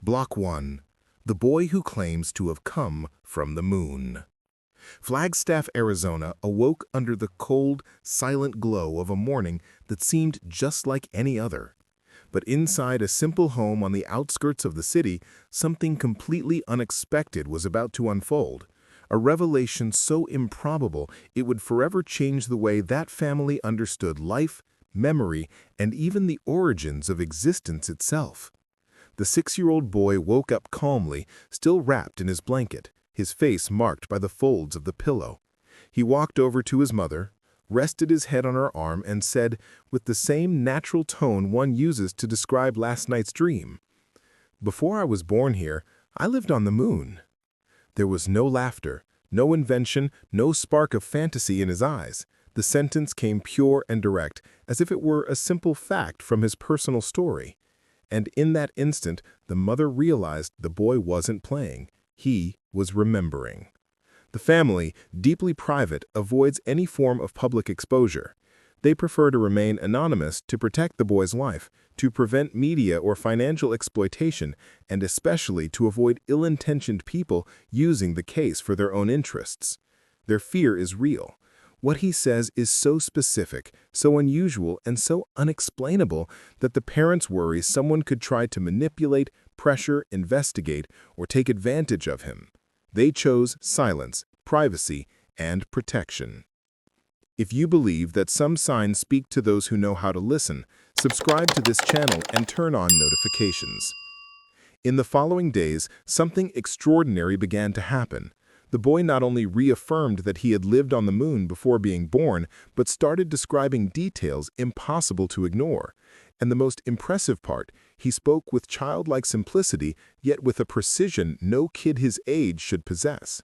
Block 1. The Boy Who Claims to Have Come from the Moon. Flagstaff, Arizona awoke under the cold, silent glow of a morning that seemed just like any other. But inside a simple home on the outskirts of the city, something completely unexpected was about to unfold. A revelation so improbable it would forever change the way that family understood life, memory, and even the origins of existence itself. The 6-year-old boy woke up calmly, still wrapped in his blanket, his face marked by the folds of the pillow. He walked over to his mother, rested his head on her arm, and said, with the same natural tone one uses to describe last night's dream, "Before I was born here, I lived on the moon." There was no laughter, no invention, no spark of fantasy in his eyes. The sentence came pure and direct, as if it were a simple fact from his personal story. And in that instant, the mother realized the boy wasn't playing. He was remembering. The family, deeply private, avoids any form of public exposure. They prefer to remain anonymous to protect the boy's life, to prevent media or financial exploitation, and especially to avoid ill-intentioned people using the case for their own interests. Their fear is real. What he says is so specific, so unusual, and so unexplainable that the parents worry someone could try to manipulate, pressure, investigate, or take advantage of him. They chose silence, privacy, and protection. If you believe that some signs speak to those who know how to listen, subscribe to this channel and turn on notifications. In the following days, something extraordinary began to happen. The boy not only reaffirmed that he had lived on the moon before being born, but started describing details impossible to ignore. And the most impressive part, he spoke with childlike simplicity, yet with a precision no kid his age should possess.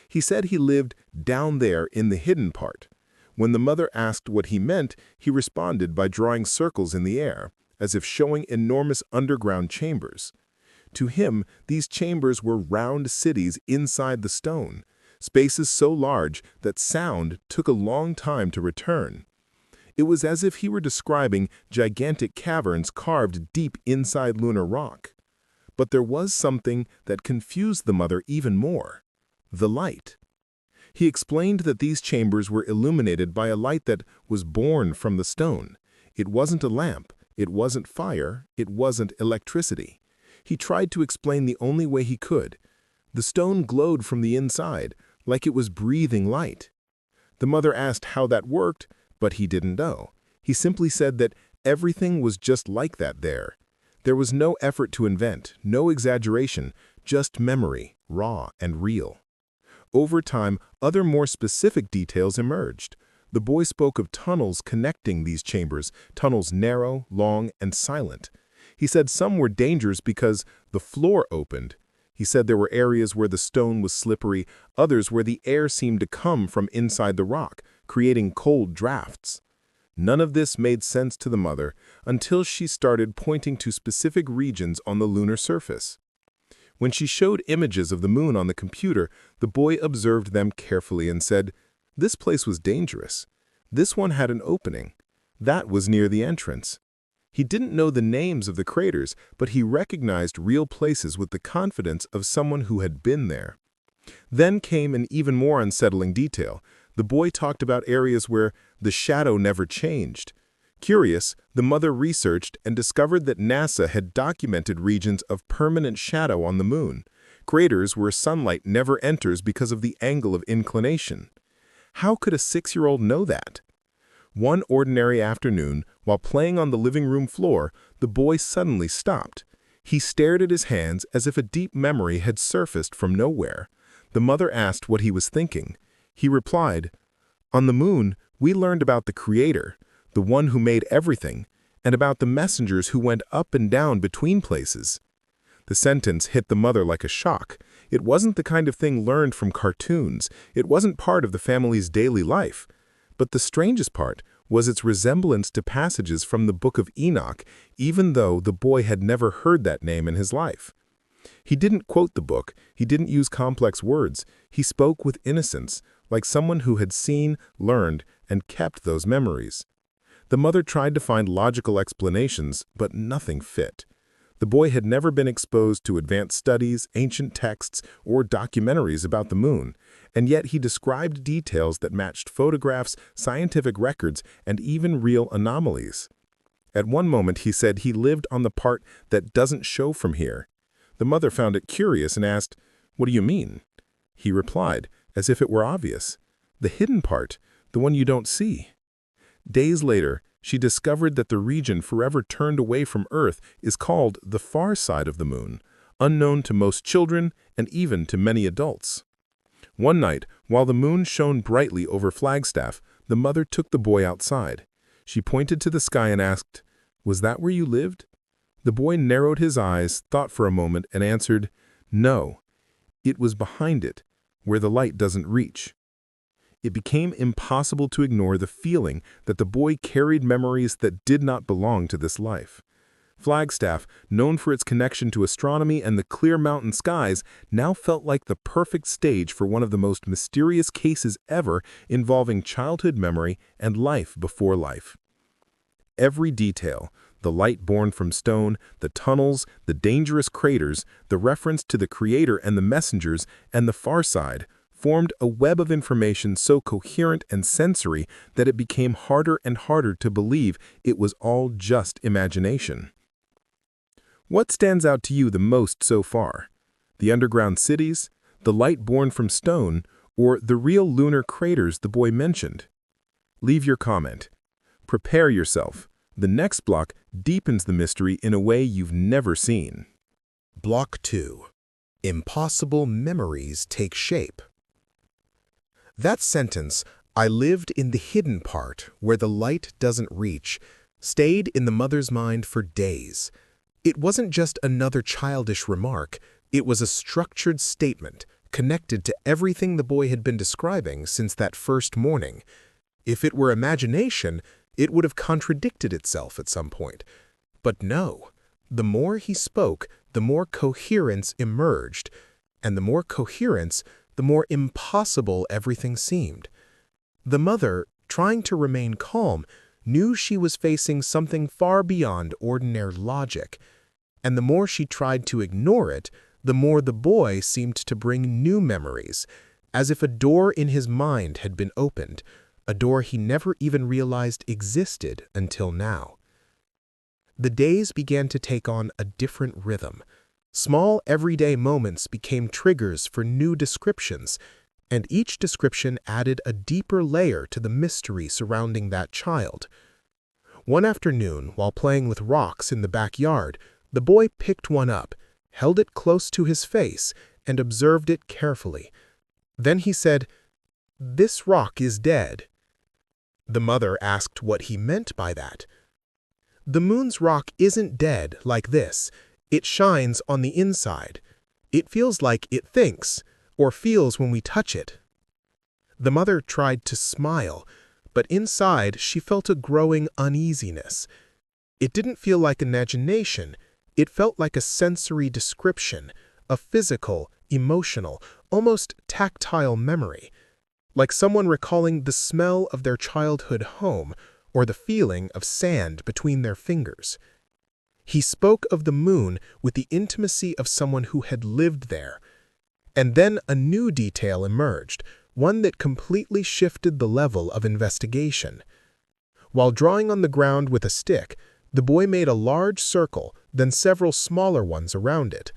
He said he lived down there in the hidden part. When the mother asked what he meant, he responded by drawing circles in the air, as if showing enormous underground chambers. To him, these chambers were round cities inside the stone, spaces so large that sound took a long time to return. It was as if he were describing gigantic caverns carved deep inside lunar rock. But there was something that confused the mother even more: the light. He explained that these chambers were illuminated by a light that was born from the stone. It wasn't a lamp, it wasn't fire, it wasn't electricity. He tried to explain the only way he could. The stone glowed from the inside, like it was breathing light. The mother asked how that worked, but he didn't know. He simply said that everything was just like that there. There was no effort to invent, no exaggeration, just memory, raw and real. Over time, other more specific details emerged. The boy spoke of tunnels connecting these chambers, tunnels narrow, long, and silent. He said some were dangerous because the floor opened. He said there were areas where the stone was slippery, others where the air seemed to come from inside the rock, creating cold drafts. None of this made sense to the mother until she started pointing to specific regions on the lunar surface. When she showed images of the moon on the computer, the boy observed them carefully and said, "This place was dangerous. This one had an opening. That was near the entrance." He didn't know the names of the craters, but he recognized real places with the confidence of someone who had been there. Then came an even more unsettling detail. The boy talked about areas where the shadow never changed. Curious, the mother researched and discovered that NASA had documented regions of permanent shadow on the moon, craters where sunlight never enters because of the angle of inclination. How could a 6-year-old know that? One ordinary afternoon, while playing on the living room floor, the boy suddenly stopped. He stared at his hands as if a deep memory had surfaced from nowhere. The mother asked what he was thinking. He replied, "On the moon, we learned about the Creator, the one who made everything, and about the messengers who went up and down between places." The sentence hit the mother like a shock. It wasn't the kind of thing learned from cartoons. It wasn't part of the family's daily life. But the strangest part was its resemblance to passages from the Book of Enoch, even though the boy had never heard that name in his life. He didn't quote the book, he didn't use complex words, he spoke with innocence, like someone who had seen, learned, and kept those memories. The mother tried to find logical explanations, but nothing fit. The boy had never been exposed to advanced studies, ancient texts, or documentaries about the moon, and yet he described details that matched photographs, scientific records, and even real anomalies. At one moment, he said he lived on the part that doesn't show from here. The mother found it curious and asked, "What do you mean?" He replied, as if it were obvious, "The hidden part, the one you don't see." Days later, she discovered that the region forever turned away from Earth is called the far side of the moon, unknown to most children and even to many adults. One night, while the moon shone brightly over Flagstaff, the mother took the boy outside. She pointed to the sky and asked, "Was that where you lived?" The boy narrowed his eyes, thought for a moment, and answered, "No, it was behind it, where the light doesn't reach." It became impossible to ignore the feeling that the boy carried memories that did not belong to this life. Flagstaff, known for its connection to astronomy and the clear mountain skies, now felt like the perfect stage for one of the most mysterious cases ever involving childhood memory and life before life. Every detail, the light born from stone, the tunnels, the dangerous craters, the reference to the Creator and the messengers, and the far side, formed a web of information so coherent and sensory that it became harder and harder to believe it was all just imagination. What stands out to you the most so far? The underground cities, the light born from stone, or the real lunar craters the boy mentioned? Leave your comment. Prepare yourself. The next block deepens the mystery in a way you've never seen. Block 2. Impossible memories take shape. That sentence, "I lived in the hidden part where the light doesn't reach," stayed in the mother's mind for days. It wasn't just another childish remark, it was a structured statement connected to everything the boy had been describing since that first morning. If it were imagination, it would have contradicted itself at some point. But no, the more he spoke, the more coherence emerged, and the more coherence, the more impossible everything seemed. The mother, trying to remain calm, knew she was facing something far beyond ordinary logic, and the more she tried to ignore it, the more the boy seemed to bring new memories, as if a door in his mind had been opened, a door he never even realized existed until now. The days began to take on a different rhythm. Small, everyday moments became triggers for new descriptions, and each description added a deeper layer to the mystery surrounding that child. One afternoon, while playing with rocks in the backyard, the boy picked one up, held it close to his face, and observed it carefully. Then he said, "This rock is dead." The mother asked what he meant by that. "The moon's rock isn't dead like this. It shines on the inside. It feels like it thinks, or feels when we touch it." The mother tried to smile, but inside she felt a growing uneasiness. It didn't feel like imagination. It felt like a sensory description, a physical, emotional, almost tactile memory, like someone recalling the smell of their childhood home or the feeling of sand between their fingers. He spoke of the moon with the intimacy of someone who had lived there. And then a new detail emerged, one that completely shifted the level of investigation. While drawing on the ground with a stick, the boy made a large circle, then several smaller ones around it.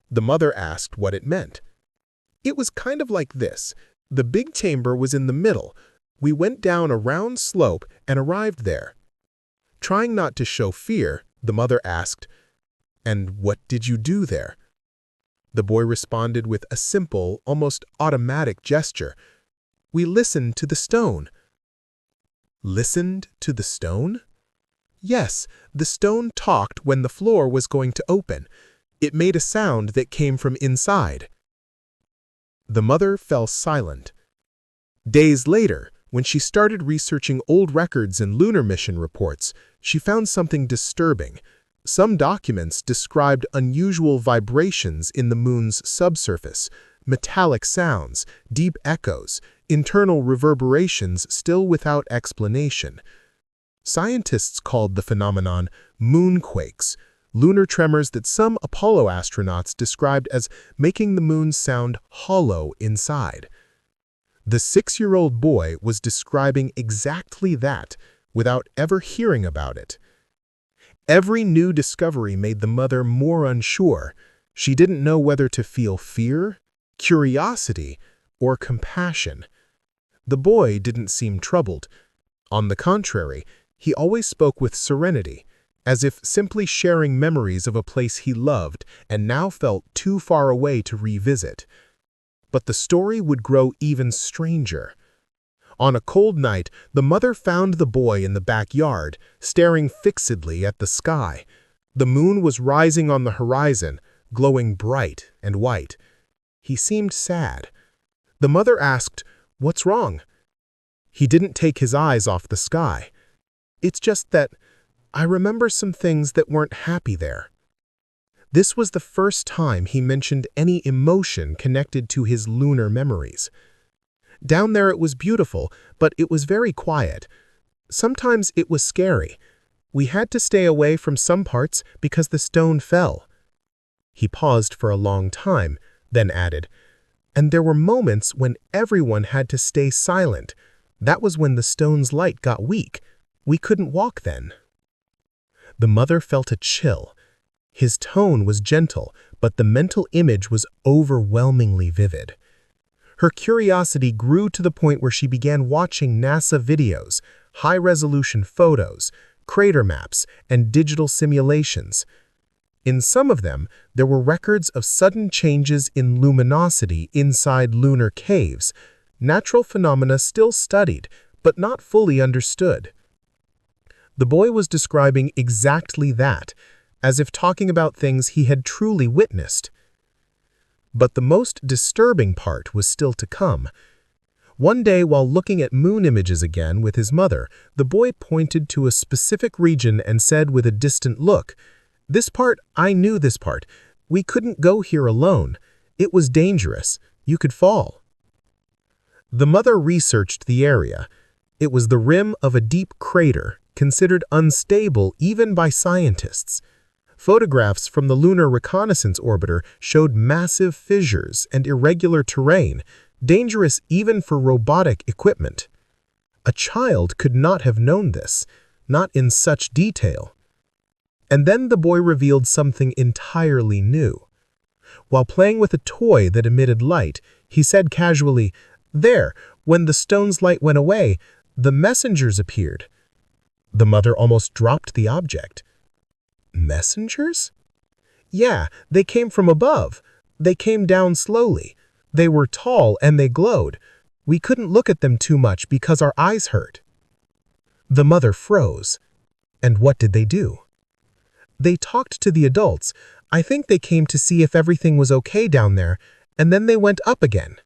The mother asked what it meant. "It was kind of like this. The big chamber was in the middle. We went down a round slope and arrived there." Trying not to show fear, the mother asked, "And what did you do there?" The boy responded with a simple, almost automatic gesture. "We listened to the stone." "Listened to the stone?" "Yes, the stone talked when the floor was going to open. It made a sound that came from inside." The mother fell silent. Days later, when she started researching old records and lunar mission reports, she found something disturbing. Some documents described unusual vibrations in the moon's subsurface, metallic sounds, deep echoes, internal reverberations still without explanation. Scientists called the phenomenon moonquakes, lunar tremors that some Apollo astronauts described as making the moon sound hollow inside. The 6-year-old boy was describing exactly that without ever hearing about it. Every new discovery made the mother more unsure. She didn't know whether to feel fear, curiosity, or compassion. The boy didn't seem troubled. On the contrary, he always spoke with serenity, as if simply sharing memories of a place he loved and now felt too far away to revisit. But the story would grow even stranger. On a cold night, the mother found the boy in the backyard, staring fixedly at the sky. The moon was rising on the horizon, glowing bright and white. He seemed sad. The mother asked, "What's wrong?" He didn't take his eyes off the sky. "It's just that I remember some things that weren't happy there." This was the first time he mentioned any emotion connected to his lunar memories. Down there it was beautiful, but it was very quiet. Sometimes it was scary. We had to stay away from some parts because the stone fell. He paused for a long time, then added, "And there were moments when everyone had to stay silent. That was when the stone's light got weak. We couldn't walk then." The mother felt a chill. His tone was gentle, but the mental image was overwhelmingly vivid. Her curiosity grew to the point where she began watching NASA videos, high-resolution photos, crater maps, and digital simulations. In some of them, there were records of sudden changes in luminosity inside lunar caves, natural phenomena still studied, but not fully understood. The boy was describing exactly that, as if talking about things he had truly witnessed. But the most disturbing part was still to come. One day, while looking at moon images again with his mother, the boy pointed to a specific region and said with a distant look, "This part, I knew this part. We couldn't go here alone. It was dangerous. You could fall." The mother researched the area. It was the rim of a deep crater, considered unstable even by scientists. Photographs from the Lunar Reconnaissance Orbiter showed massive fissures and irregular terrain, dangerous even for robotic equipment. A child could not have known this, not in such detail. And then the boy revealed something entirely new. While playing with a toy that emitted light, he said casually, "There, when the stone's light went away, the messengers appeared." The mother almost dropped the object. "Messengers?" "Yeah, they came from above. They came down slowly. They were tall and they glowed. We couldn't look at them too much because our eyes hurt." The mother froze. And what did they do? "They talked to the adults. I think they came to see if everything was okay down there, and then they went up again."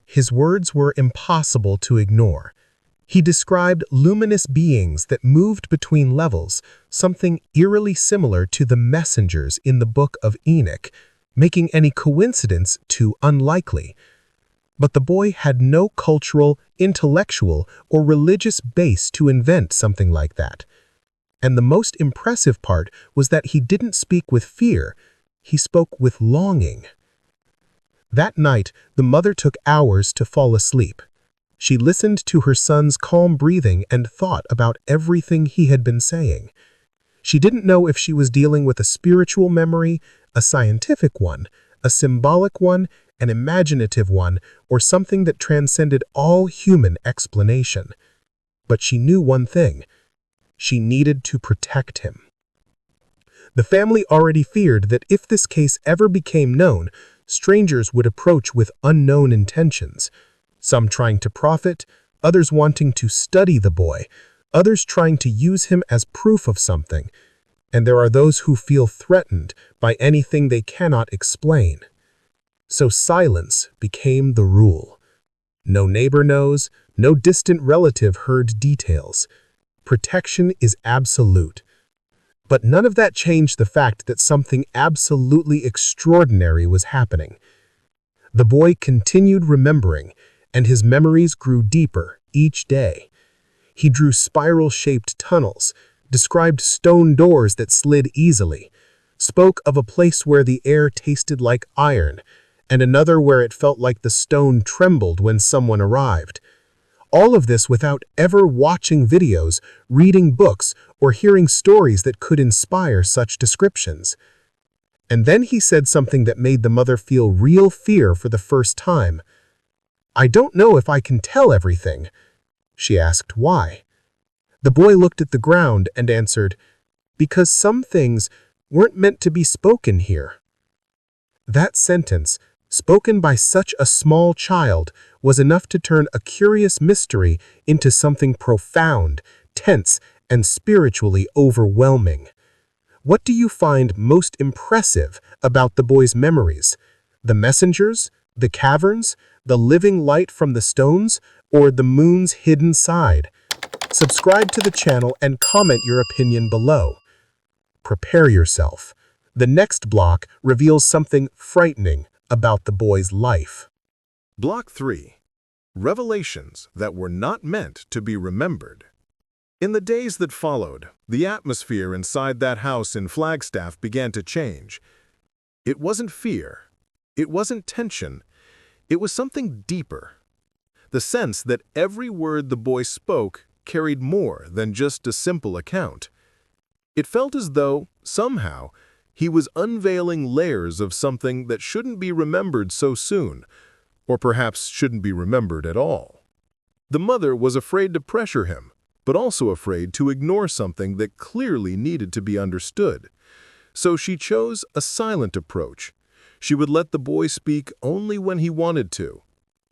His words were impossible to ignore. He described luminous beings that moved between levels, something eerily similar to the messengers in the Book of Enoch, making any coincidence too unlikely. But the boy had no cultural, intellectual, or religious base to invent something like that. And the most impressive part was that he didn't speak with fear, he spoke with longing. That night, the mother took hours to fall asleep. She listened to her son's calm breathing and thought about everything he had been saying. She didn't know if she was dealing with a spiritual memory, a scientific one, a symbolic one, an imaginative one, or something that transcended all human explanation. But she knew one thing. She needed to protect him. The family already feared that if this case ever became known, strangers would approach with unknown intentions. Some trying to profit, others wanting to study the boy, others trying to use him as proof of something. And there are those who feel threatened by anything they cannot explain. So silence became the rule. No neighbor knows, no distant relative heard details. Protection is absolute. But none of that changed the fact that something absolutely extraordinary was happening. The boy continued remembering, and his memories grew deeper each day. He drew spiral-shaped tunnels, described stone doors that slid easily, spoke of a place where the air tasted like iron, and another where it felt like the stone trembled when someone arrived. All of this without ever watching videos, reading books, or hearing stories that could inspire such descriptions. And then he said something that made the mother feel real fear for the first time. "I don't know if I can tell everything." She asked why. The boy looked at the ground and answered, "Because some things weren't meant to be spoken here." That sentence, spoken by such a small child, was enough to turn a curious mystery into something profound, tense, and spiritually overwhelming. What do you find most impressive about the boy's memories? The messengers, the caverns, the living light from the stones, or the moon's hidden side? Subscribe to the channel and comment your opinion below. Prepare yourself. The next block reveals something frightening about the boy's life. Block 3. Revelations that were not meant to be remembered. In the days that followed, the atmosphere inside that house in Flagstaff began to change. It wasn't fear. It wasn't tension. It was something deeper. The sense that every word the boy spoke carried more than just a simple account. It felt as though, somehow, he was unveiling layers of something that shouldn't be remembered so soon, or perhaps shouldn't be remembered at all. The mother was afraid to pressure him, but also afraid to ignore something that clearly needed to be understood. So she chose a silent approach. She would let the boy speak only when he wanted to.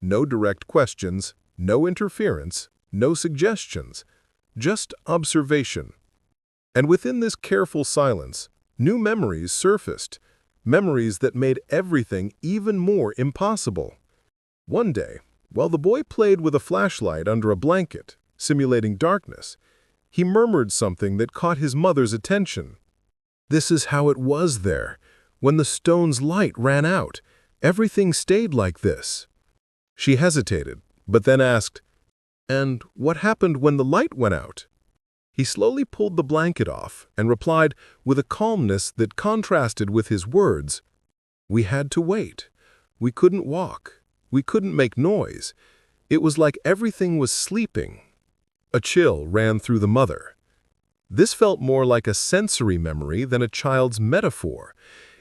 No direct questions, no interference, no suggestions, just observation. And within this careful silence, new memories surfaced, memories that made everything even more impossible. One day, while the boy played with a flashlight under a blanket, simulating darkness, he murmured something that caught his mother's attention. "This is how it was there. When the stone's light ran out, everything stayed like this." She hesitated, but then asked, "And what happened when the light went out?" He slowly pulled the blanket off and replied with a calmness that contrasted with his words, "We had to wait. We couldn't walk. We couldn't make noise. It was like everything was sleeping." A chill ran through the mother. This felt more like a sensory memory than a child's metaphor.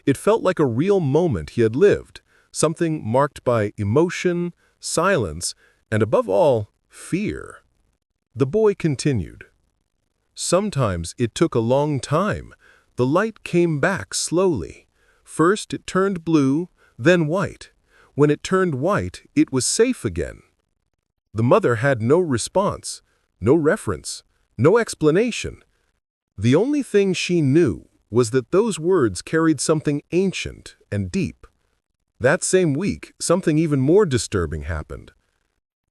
It felt like a real moment he had lived, something marked by emotion, silence, and above all, fear. The boy continued. "Sometimes it took a long time. The light came back slowly. First it turned blue, then white. When it turned white, it was safe again." The mother had no response, no reference, no explanation. The only thing she knew was that those words carried something ancient and deep. That same week, something even more disturbing happened.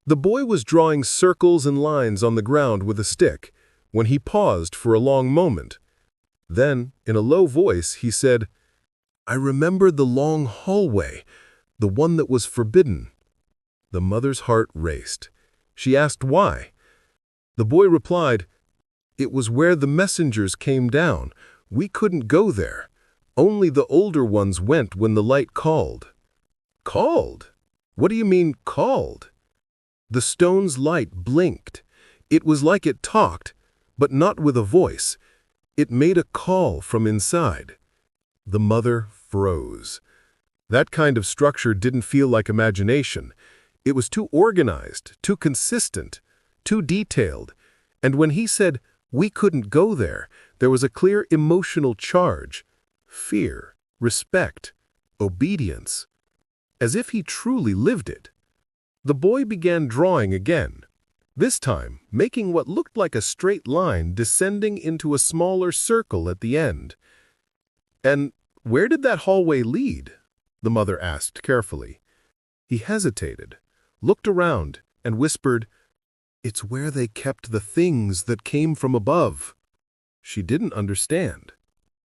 The boy was drawing circles and lines on the ground with a stick when he paused for a long moment. Then, in a low voice, he said, "I remember the long hallway, the one that was forbidden." The mother's heart raced. She asked why. The boy replied, "It was where the messengers came down. We couldn't go there. Only the older ones went when the light called." "Called? What do you mean, called?" "The stone's light blinked. It was like it talked, but not with a voice. It made a call from inside." The mother froze. That kind of structure didn't feel like imagination. It was too organized, too consistent, too detailed. And when he said, "We couldn't go there," there was a clear emotional charge. Fear, respect, obedience. As if he truly lived it. The boy began drawing again, this time making what looked like a straight line descending into a smaller circle at the end. "And where did that hallway lead?" the mother asked carefully. He hesitated, looked around, and whispered, "It's where they kept the things that came from above." She didn't understand.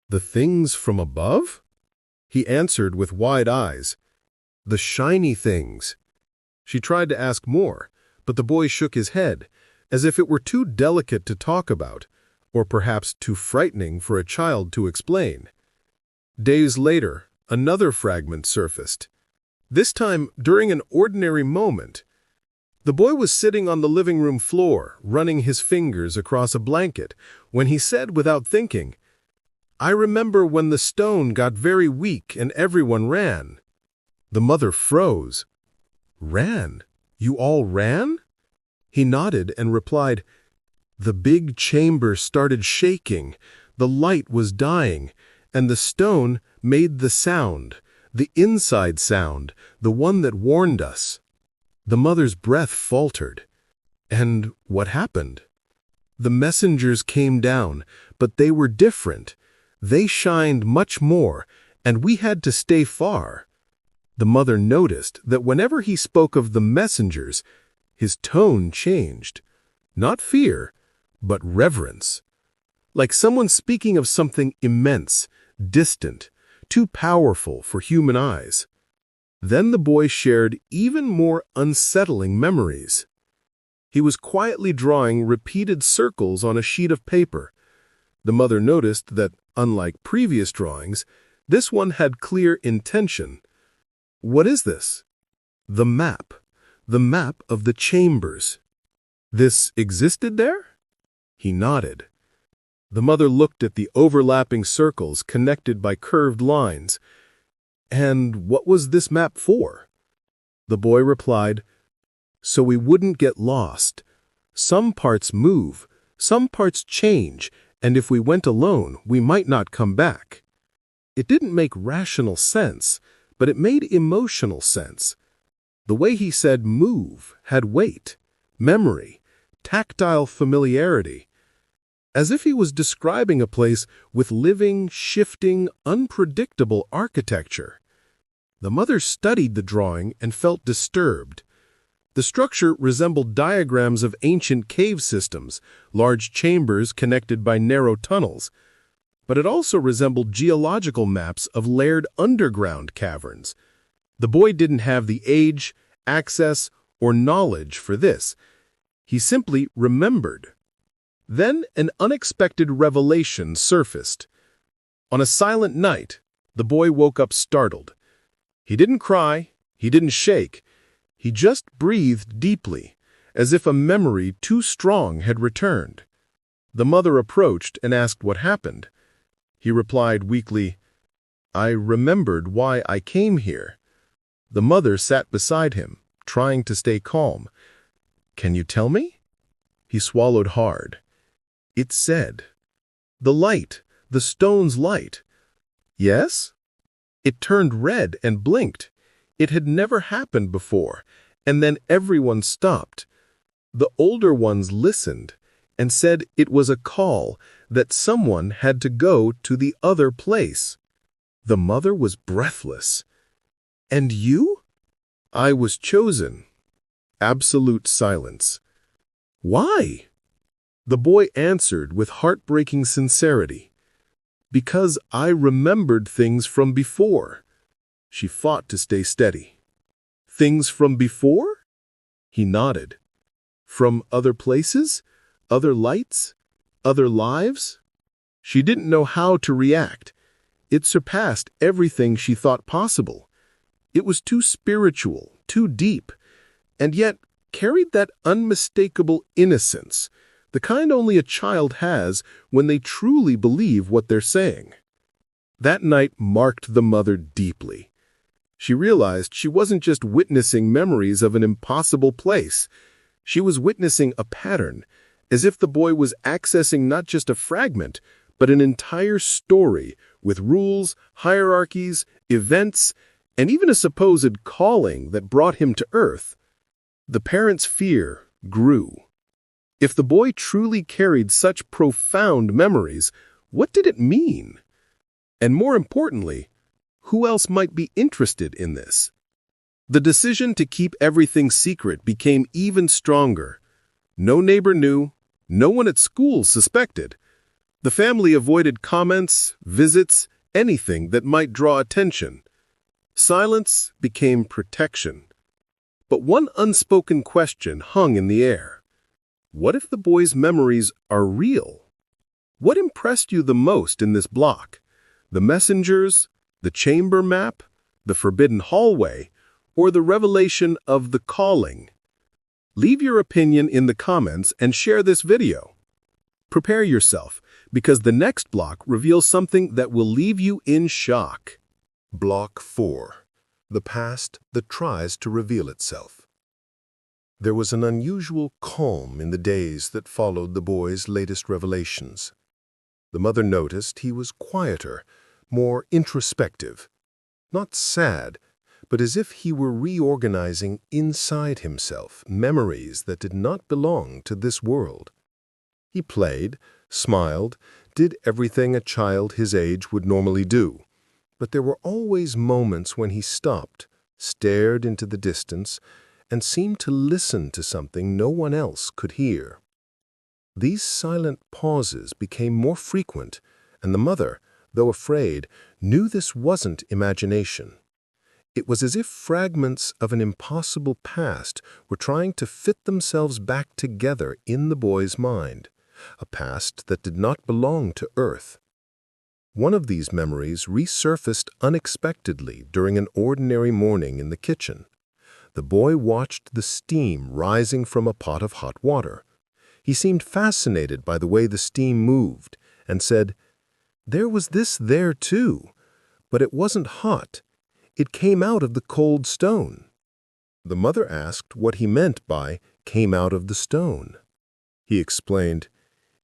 "The things from above?" He answered with wide eyes. "The shiny things." She tried to ask more, but the boy shook his head, as if it were too delicate to talk about, or perhaps too frightening for a child to explain. Days later, another fragment surfaced. This time during an ordinary moment. The boy was sitting on the living room floor, running his fingers across a blanket, when he said without thinking, "I remember when the stone got very weak and everyone ran." The mother froze. "Ran? You all ran?" He nodded and replied, "The big chamber started shaking, the light was dying, and the stone made the sound, the inside sound, the one that warned us." The mother's breath faltered. "And what happened?" "The messengers came down, but they were different. They shined much more, and we had to stay far." The mother noticed that whenever he spoke of the messengers, his tone changed. Not fear, but reverence. Like someone speaking of something immense, distant, too powerful for human eyes. Then the boy shared even more unsettling memories. He was quietly drawing repeated circles on a sheet of paper. The mother noticed that, unlike previous drawings, this one had clear intention. "What is this?" "The map. The map of the chambers." "This existed there?" He nodded. The mother looked at the overlapping circles connected by curved lines. "And what was this map for?" The boy replied, "So we wouldn't get lost. Some parts move, some parts change, and if we went alone, we might not come back." It didn't make rational sense, but it made emotional sense. The way he said move had weight, memory, tactile familiarity. As if he was describing a place with living, shifting, unpredictable architecture. The mother studied the drawing and felt disturbed. The structure resembled diagrams of ancient cave systems, large chambers connected by narrow tunnels. But it also resembled geological maps of layered underground caverns. The boy didn't have the age, access, or knowledge for this. He simply remembered. Then an unexpected revelation surfaced. On a silent night, the boy woke up startled. He didn't cry, he didn't shake. He just breathed deeply, as if a memory too strong had returned. The mother approached and asked what happened. He replied weakly, "I remembered why I came here." The mother sat beside him, trying to stay calm. "Can you tell me?" He swallowed hard. It said, "The light, the stone's light." "Yes?" It turned red and blinked. It had never happened before, and then everyone stopped. The older ones listened and said it was a call that someone had to go to the other place. The mother was breathless. "And you?" "I was chosen." Absolute silence. "Why?" The boy answered with heartbreaking sincerity. "Because I remembered things from before." She fought to stay steady. "Things from before?" He nodded. "From other places? Other lights? Other lives?" She didn't know how to react. It surpassed everything she thought possible. It was too spiritual, too deep, and yet carried that unmistakable innocence, the kind only a child has when they truly believe what they're saying. That night marked the mother deeply. She realized she wasn't just witnessing memories of an impossible place. She was witnessing a pattern, as if the boy was accessing not just a fragment, but an entire story with rules, hierarchies, events, and even a supposed calling that brought him to Earth. The parents' fear grew. If the boy truly carried such profound memories, what did it mean? And more importantly, who else might be interested in this? The decision to keep everything secret became even stronger. No neighbor knew, no one at school suspected. The family avoided comments, visits, anything that might draw attention. Silence became protection. But one unspoken question hung in the air. What if the boy's memories are real? What impressed you the most in this block? The messengers, the chamber map, the forbidden hallway, or the revelation of the calling? Leave your opinion in the comments and share this video. Prepare yourself, because the next block reveals something that will leave you in shock. Block 4. The past that tries to reveal itself. There was an unusual calm in the days that followed the boy's latest revelations. The mother noticed he was quieter, more introspective. Not sad, but as if he were reorganizing inside himself memories that did not belong to this world. He played, smiled, did everything a child his age would normally do. But there were always moments when he stopped, stared into the distance, and seemed to listen to something no one else could hear. These silent pauses became more frequent, and the mother, though afraid, knew this wasn't imagination. It was as if fragments of an impossible past were trying to fit themselves back together in the boy's mind, a past that did not belong to Earth. One of these memories resurfaced unexpectedly during an ordinary morning in the kitchen. The boy watched the steam rising from a pot of hot water. He seemed fascinated by the way the steam moved and said, "There was this there too, but it wasn't hot. It came out of the cold stone." The mother asked what he meant by "came out of the stone." He explained,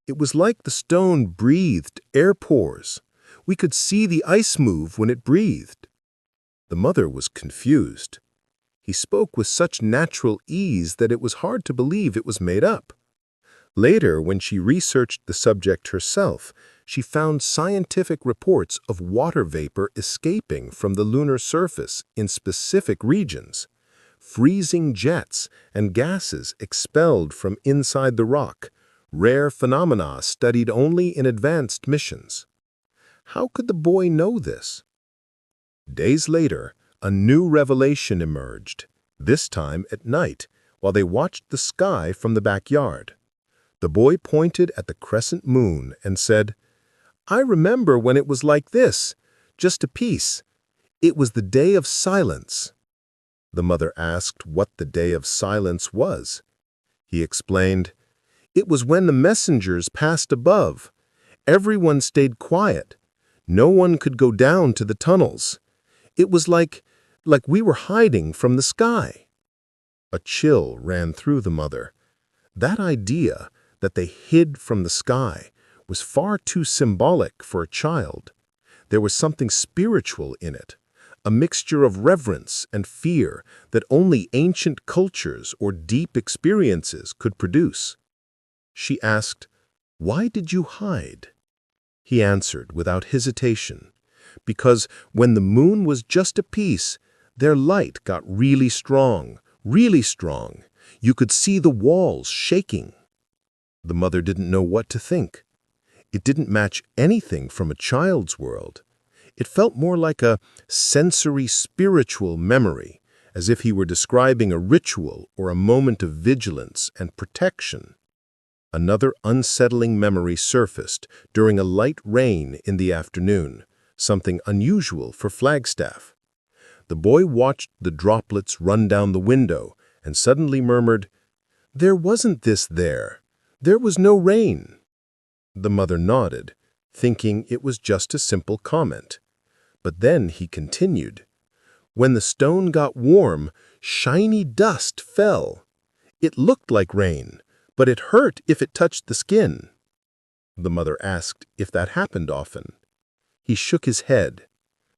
"It was like the stone breathed air pores. We could see the ice move when it breathed." The mother was confused. He spoke with such natural ease that it was hard to believe it was made up. Later, when she researched the subject herself, she found scientific reports of water vapor escaping from the lunar surface in specific regions, freezing jets and gases expelled from inside the rock, rare phenomena studied only in advanced missions. How could the boy know this? Days later, a new revelation emerged, this time at night, while they watched the sky from the backyard. The boy pointed at the crescent moon and said, "I remember when it was like this, just a piece. It was the day of silence." The mother asked what the day of silence was. He explained, "It was when the messengers passed above. Everyone stayed quiet. No one could go down to the tunnels. It was like we were hiding from the sky." A chill ran through the mother. That idea that they hid from the sky was far too symbolic for a child. There was something spiritual in it, a mixture of reverence and fear that only ancient cultures or deep experiences could produce. She asked, "Why did you hide?" He answered without hesitation, "Because when the moon was just a piece, their light got really strong, really strong. You could see the walls shaking." The mother didn't know what to think. It didn't match anything from a child's world. It felt more like a sensory spiritual memory, as if he were describing a ritual or a moment of vigilance and protection. Another unsettling memory surfaced during a light rain in the afternoon, something unusual for Flagstaff. The boy watched the droplets run down the window and suddenly murmured, "There wasn't this there. There was no rain." The mother nodded, thinking it was just a simple comment. But then he continued, "When the stone got warm, shiny dust fell. It looked like rain, but it hurt if it touched the skin." The mother asked if that happened often. He shook his head.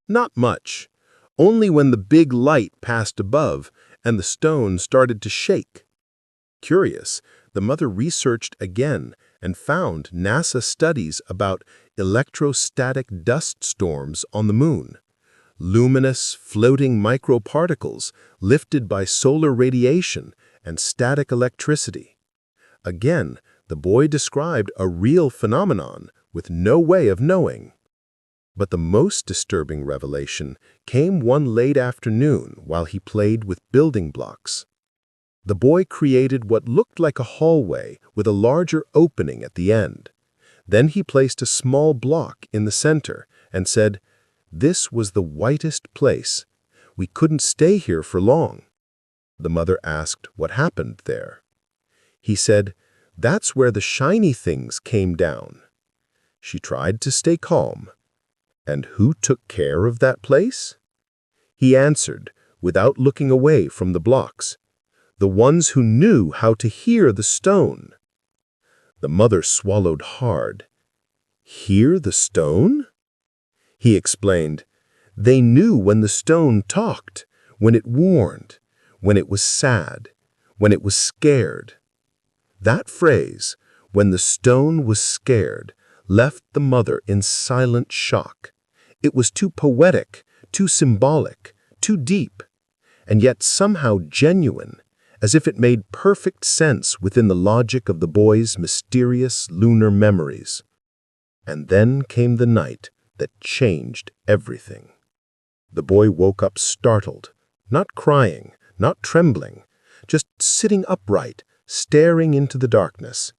"Not much. Only when the big light passed above and the stone started to shake." Curious, the mother researched again and found NASA studies about electrostatic dust storms on the moon, luminous, floating microparticles lifted by solar radiation and static electricity. Again, the boy described a real phenomenon with no way of knowing. But the most disturbing revelation came one late afternoon while he played with building blocks. The boy created what looked like a hallway with a larger opening at the end. Then he placed a small block in the center and said, "This was the whitest place. We couldn't stay here for long." The mother asked what happened there. He said, "That's where the shiny things came down." She tried to stay calm. "And who took care of that place?" He answered, without looking away from the blocks, "The ones who knew how to hear the stone." The mother swallowed hard. "Hear the stone?" He explained, "They knew when the stone talked, when it warned, when it was sad, when it was scared." That phrase, "when the stone was scared," left the mother in silent shock. It was too poetic, too symbolic, too deep, and yet somehow genuine, as if it made perfect sense within the logic of the boy's mysterious lunar memories. And then came the night that changed everything. The boy woke up startled, not crying, not trembling, just sitting upright, staring into the darkness.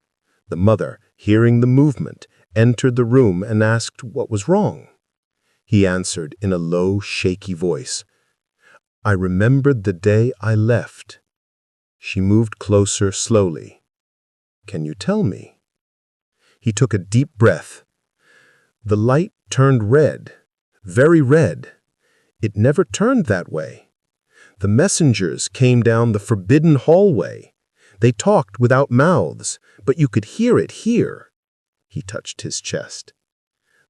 The mother, hearing the movement, entered the room and asked what was wrong. He answered in a low, shaky voice, "I remembered the day I left." She moved closer slowly. "Can you tell me?" He took a deep breath. The light turned red, very red. It never turned that way. The messengers came down the forbidden hallway. They talked without mouths, but you could hear it here. He touched his chest.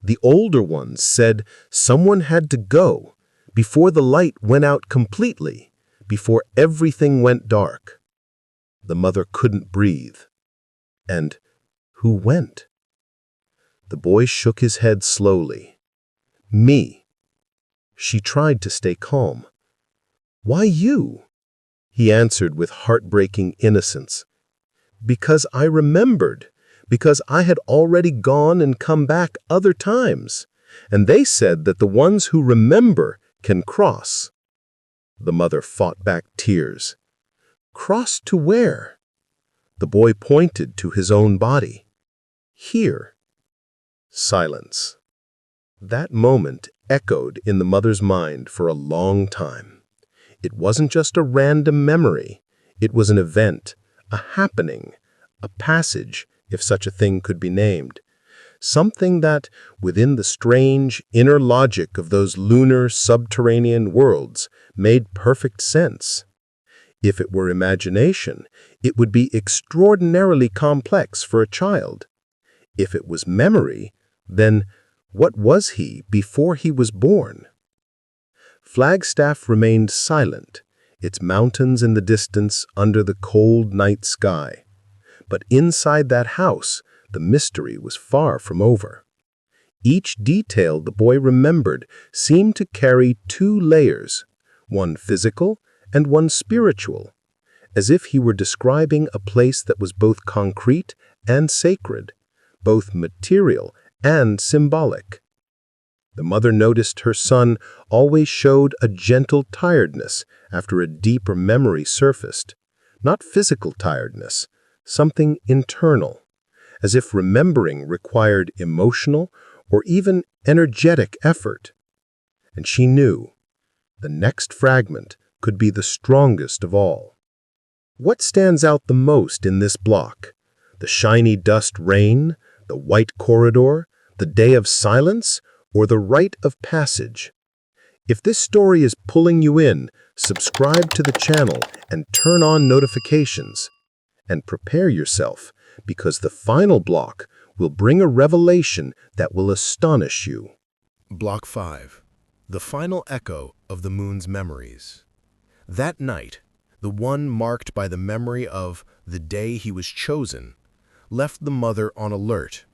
The older ones said someone had to go before the light went out completely, before everything went dark. The mother couldn't breathe. And who went? The boy shook his head slowly. "Me." She tried to stay calm. "Why you?" He answered with heartbreaking innocence. "Because I remembered, because I had already gone and come back other times, and they said that the ones who remember can cross." The mother fought back tears. "Cross to where?" The boy pointed to his own body. "Here." Silence. That moment echoed in the mother's mind for a long time. It wasn't just a random memory. It was an event, a happening, a passage, if such a thing could be named. Something that, within the strange, inner logic of those lunar, subterranean worlds, made perfect sense. If it were imagination, it would be extraordinarily complex for a child. If it was memory, then what was he before he was born? Flagstaff remained silent, its mountains in the distance under the cold night sky. But inside that house, the mystery was far from over. Each detail the boy remembered seemed to carry two layers, one physical and one spiritual, as if he were describing a place that was both concrete and sacred, both material and symbolic. The mother noticed her son always showed a gentle tiredness after a deeper memory surfaced, not physical tiredness, something internal, as if remembering required emotional or even energetic effort. And she knew the next fragment could be the strongest of all. What stands out the most in this block? The shiny dust rain, the white corridor, the day of silence, or the rite of passage? If this story is pulling you in, subscribe to the channel and turn on notifications. And prepare yourself, because the final block will bring a revelation that will astonish you. Block 5. The final echo of the moon's memories. That night, the one marked by the memory of the day he was chosen, left the mother on alert,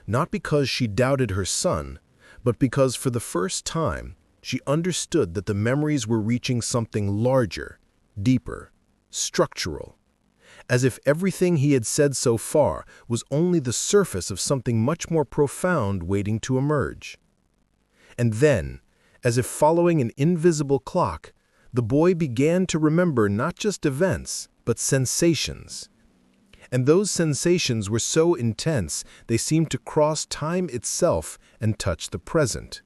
not because she doubted her son, but because for the first time she understood that the memories were reaching something larger, deeper, structural, as if everything he had said so far was only the surface of something much more profound waiting to emerge. And then, as if following an invisible clock, the boy began to remember not just events, but sensations. And those sensations were so intense they seemed to cross time itself and touch the present.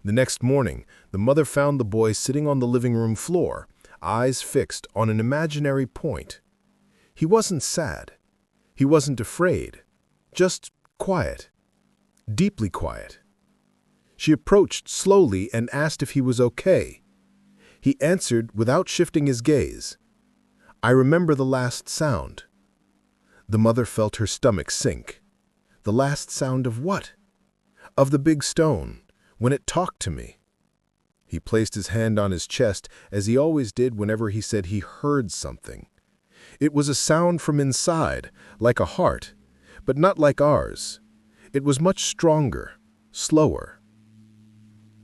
The next morning, the mother found the boy sitting on the living room floor, eyes fixed on an imaginary point. He wasn't sad. He wasn't afraid. Just quiet. Deeply quiet. She approached slowly and asked if he was okay. He answered without shifting his gaze. "I remember the last sound." The mother felt her stomach sink. The last sound of what? Of the big stone, when it talked to me. He placed his hand on his chest, as he always did whenever he said he heard something. It was a sound from inside, like a heart, but not like ours. It was much stronger, slower.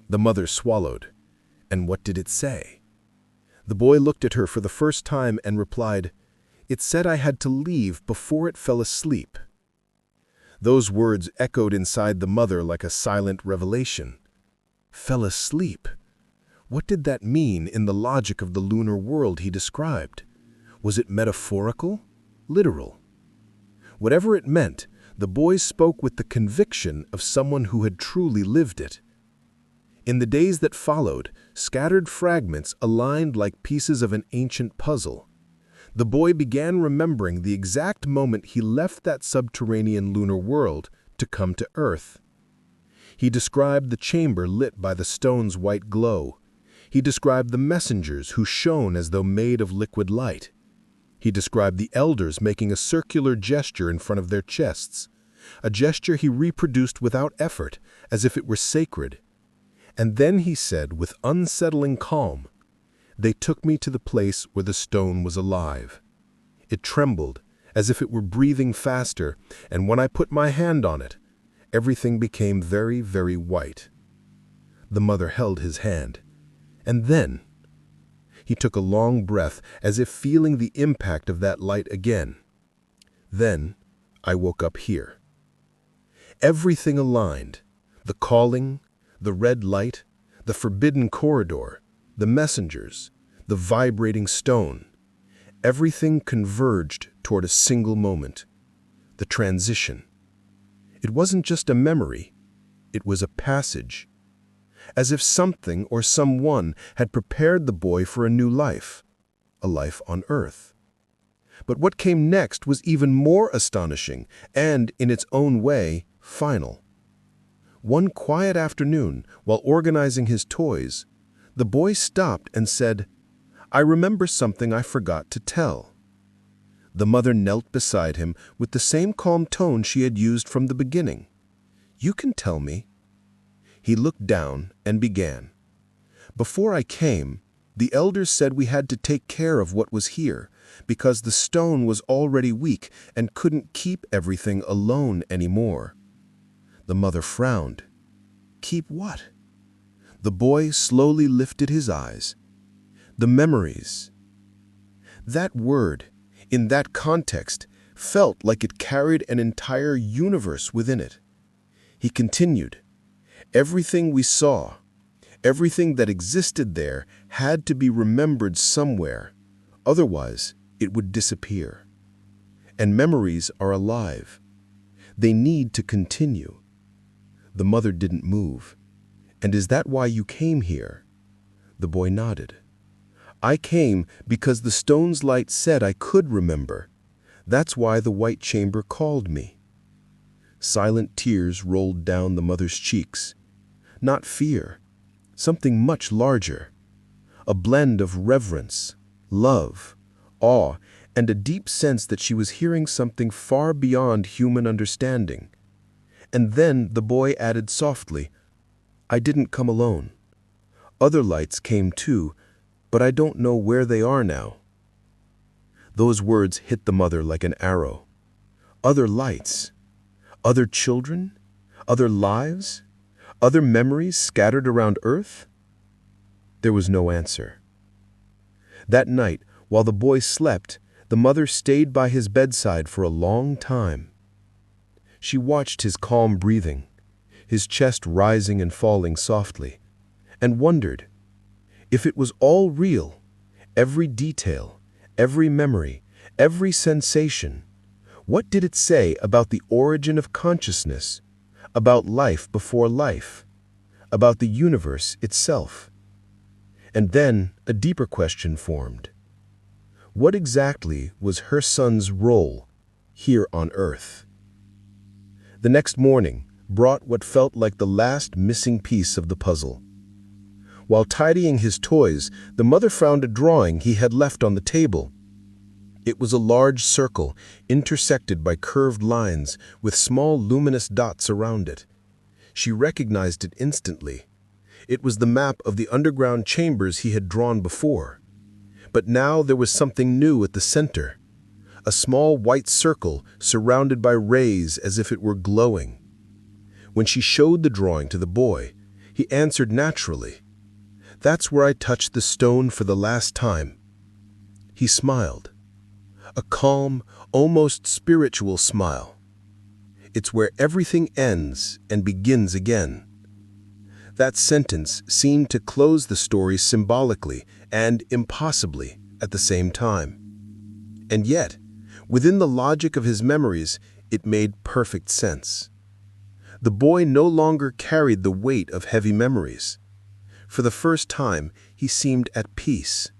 The mother swallowed. And what did it say? The boy looked at her for the first time and replied, "It said I had to leave before it fell asleep." Those words echoed inside the mother like a silent revelation. Fell asleep? What did that mean in the logic of the lunar world he described? Was it metaphorical? Literal? Whatever it meant, the boy spoke with the conviction of someone who had truly lived it. In the days that followed, scattered fragments aligned like pieces of an ancient puzzle. The boy began remembering the exact moment he left that subterranean lunar world to come to Earth. He described the chamber lit by the stone's white glow. He described the messengers who shone as though made of liquid light. He described the elders making a circular gesture in front of their chests, a gesture he reproduced without effort, as if it were sacred. And then he said with unsettling calm, "They took me to the place where the stone was alive. It trembled, as if it were breathing faster, and when I put my hand on it, everything became very, very white." The mother held his hand. And then he took a long breath, as if feeling the impact of that light again. "Then I woke up here." Everything aligned. The calling, the red light, the forbidden corridor, the messengers, the vibrating stone. Everything converged toward a single moment. The transition. It wasn't just a memory. It was a passage. As if something or someone had prepared the boy for a new life, a life on Earth. But what came next was even more astonishing and, in its own way, final. One quiet afternoon, while organizing his toys, the boy stopped and said, "I remember something I forgot to tell." The mother knelt beside him with the same calm tone she had used from the beginning. "You can tell me." He looked down and began. "Before I came, the elders said we had to take care of what was here, because the stone was already weak and couldn't keep everything alone anymore." The mother frowned. "Keep what?" The boy slowly lifted his eyes. "The memories." That word, in that context, felt like it carried an entire universe within it. He continued, "Everything we saw, everything that existed there had to be remembered somewhere, otherwise it would disappear. And memories are alive. They need to continue." The mother didn't move. "And is that why you came here?" The boy nodded. "I came because the stone's light said I could remember. That's why the white chamber called me." Silent tears rolled down the mother's cheeks. Not fear, something much larger. A blend of reverence, love, awe, and a deep sense that she was hearing something far beyond human understanding. And then the boy added softly, "I didn't come alone. Other lights came too, but I don't know where they are now." Those words hit the mother like an arrow. Other lights? Other children? Other lives? Other memories scattered around Earth? There was no answer. That night, while the boy slept, the mother stayed by his bedside for a long time. She watched his calm breathing, his chest rising and falling softly, and wondered if it was all real, every detail, every memory, every sensation, What did it say about the origin of consciousness, about life before life, about the universe itself? And then a deeper question formed. What exactly was her son's role here on Earth? The next morning brought what felt like the last missing piece of the puzzle. While tidying his toys, the mother found a drawing he had left on the table. It was a large circle, intersected by curved lines, with small luminous dots around it. She recognized it instantly. It was the map of the underground chambers he had drawn before. But now there was something new at the center. A small white circle surrounded by rays as if it were glowing. When she showed the drawing to the boy, he answered naturally, "That's where I touched the stone for the last time." He smiled. A calm, almost spiritual smile. It's where everything ends and begins again. That sentence seemed to close the story symbolically and impossibly at the same time. And yet, within the logic of his memories, it made perfect sense. The boy no longer carried the weight of heavy memories. For the first time, he seemed at peace,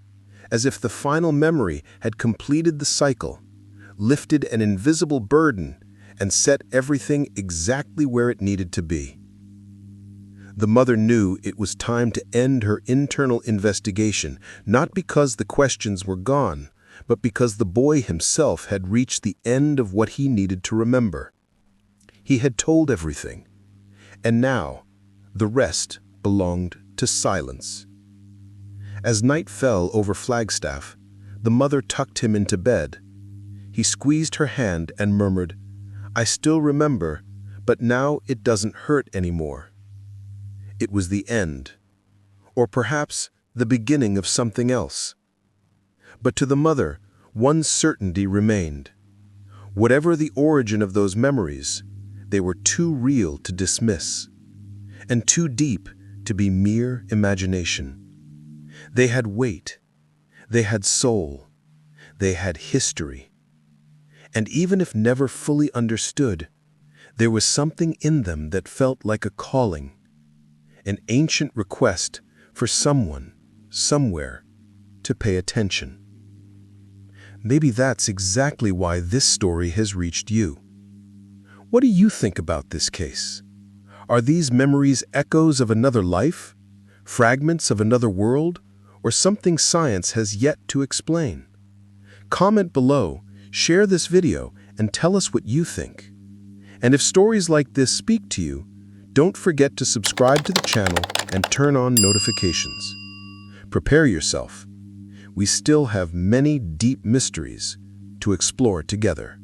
as if the final memory had completed the cycle, lifted an invisible burden, and set everything exactly where it needed to be. The mother knew it was time to end her internal investigation, not because the questions were gone, but because the boy himself had reached the end of what he needed to remember. He had told everything, and now the rest belonged to silence. As night fell over Flagstaff, the mother tucked him into bed. He squeezed her hand and murmured, "I still remember, but now it doesn't hurt anymore." It was the end, or perhaps the beginning of something else. But to the mother, one certainty remained. Whatever the origin of those memories, they were too real to dismiss, and too deep to be mere imagination. They had weight, they had soul, they had history. And even if never fully understood, there was something in them that felt like a calling, an ancient request for someone, somewhere, to pay attention. Maybe that's exactly why this story has reached you. What do you think about this case? Are these memories echoes of another life, fragments of another world, or something science has yet to explain? Comment below, share this video, and tell us what you think. And if stories like this speak to you, don't forget to subscribe to the channel and turn on notifications. Prepare yourself. We still have many deep mysteries to explore together.